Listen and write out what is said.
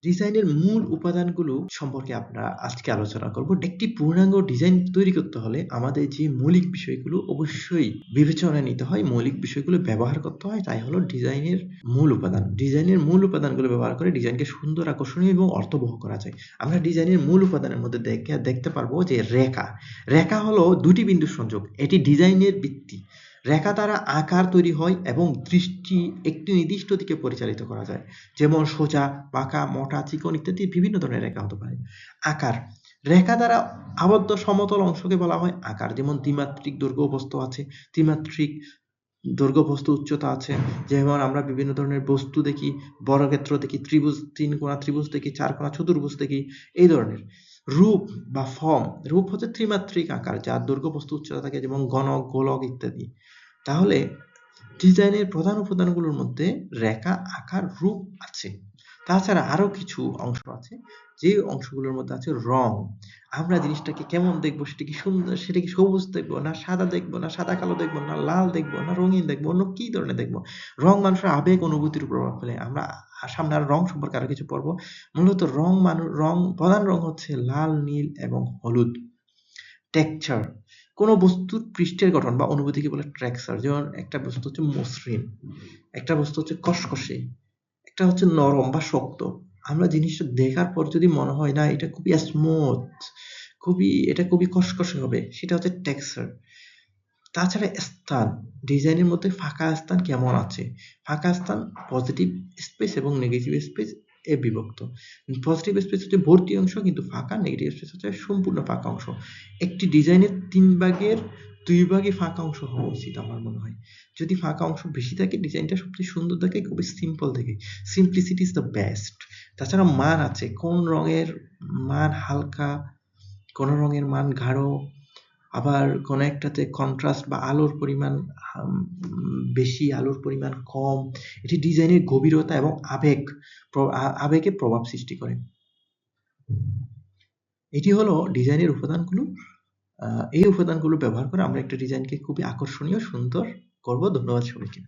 ডিজাইনের মূল উপাদানগুলো সম্পর্কে আমরা আজকে আলোচনা করব। একটি পূর্ণাঙ্গ ডিজাইন তৈরি করতে হলে আমাদের যে মৌলিক বিষয়গুলো অবশ্যই বিবেচনায় নিতে হয়, মৌলিক বিষয়গুলো ব্যবহার করতে হয়, তাই হলো ডিজাইনের মূল উপাদান। ডিজাইনের মূল উপাদানগুলো ব্যবহার করে ডিজাইনকে সুন্দর, আকর্ষণীয় এবং অর্থবহ করা যায়। আমরা ডিজাইনের মূল উপাদানের মধ্যে দেখতে পারবো যে রেখা। রেখা হলো দুটি বিন্দুর সংযোগ। এটি ডিজাইনের ভিত্তি। রেখা দ্বারা আকার তৈরি হয় এবং দৃষ্টি একটি নির্দিষ্ট দিকে পরিচালিত করা যায়। যেমন সোজা, বাঁকা, মোটা, চিকন ইত্যাদি বিভিন্ন ধরনের রেখা হতে পারে। আকার, রেখা দ্বারা আবদ্ধ সমতল অংশকে বলা হয় আকার। যেমন দ্বিমাত্রিক দৈর্ঘ্য বস্তু আছে, ত্রিমাত্রিক দৈর্ঘ্য বস্তু উচ্চতা আছে। যেমন আমরা বিভিন্ন ধরনের বস্তু দেখি, বর্গক্ষেত্র দেখি, ত্রিভুজ, তিন কোণা ত্রিভুজ দেখি, চার কোণা চতুর্ভুজ দেখি, এই ধরনের। রূপ বা ফর্ম, রূপ হচ্ছে ত্রিমাত্রিক আকার যার দৈর্ঘ্য বস্তু উচ্চতা থাকে, যেমন গণক, গোলক ইত্যাদি। তাহলে ডিজাইনের প্রধান উপাদানগুলোর মধ্যে রেখা, আকার, রূপ আছে। তাছাড়া আরো কিছু অংশ আছে, যে অংশগুলোর মধ্যে আছে রং। আমরা জিনিসটাকে কেমন দেখবো, সেটা কি সুন্দর, সেটা কি সবুজ দেখবো, না সাদা দেখবো, না সাদা কালো দেখবো, না লাল দেখবো, না রঙিন দেখবো, অন্য কি ধরনের দেখবো। রং মানুষের আবেগ অনুভূতির উপর প্রভাব ফেলে। আমরা সামনে আর রং সম্পর্কে আরো কিছু পড়বো। মূলত প্রধান রং হচ্ছে লাল, নীল এবং হলুদ। টেক্সচার, কোনো বস্তুর পৃষ্ঠের গঠন বা অনুভূতিকে বলে টেক্সচার। যেমন একটা বস্তু হচ্ছে মসৃণ, একটা বস্তু হচ্ছে কসকসে, একটা হচ্ছে নরম বা শক্ত। আমরা জিনিসটা দেখার পর যদি মনে হয় না এটা খুবই স্মুথ, এটা খুবই কসকসে হবে, সেটা হচ্ছে টেক্সচার। তাছাড়া স্থান, ডিজাইনের মধ্যে ফাঁকা স্থান কেমন আছে। ফাঁকা স্থান পজিটিভ স্পেস এবং নেগেটিভ স্পেস এ বিভক্ত। পজিটিভ স্পেস হচ্ছে ভর্তি অংশ, কিন্তু ফাঁকা, নেগেটিভ স্পেস হচ্ছে সম্পূর্ণ ফাঁকা অংশ। একটি ডিজাইনের 3 ভাগের 2 ভাগই ফাঁকা অংশ হওয়া উচিত আমার মনে হয়। যদি ফাঁকা অংশ বেশি থাকে ডিজাইনটা সবচেয়ে সুন্দর দেখে, খুবই সিম্পল দেখে। Simplicity is the best. তাছাড়া মান আছে, কোন রঙের মান হালকা, কোন রঙের মান গাঢ়, আবার কোন একটাতে কন্ট্রাস্ট বা আলোর পরিমাণ বেশি, আলোর পরিমাণ কম। এটি ডিজাইনের গভীরতা এবং আবেগে প্রভাব সৃষ্টি করে। এটি হলো ডিজাইনের উপাদানগুলো। এই উপাদানগুলো ব্যবহার করে আমরা একটা ডিজাইনকে খুবই আকর্ষণীয়, সুন্দর করব। ধন্যবাদ সবাইকে।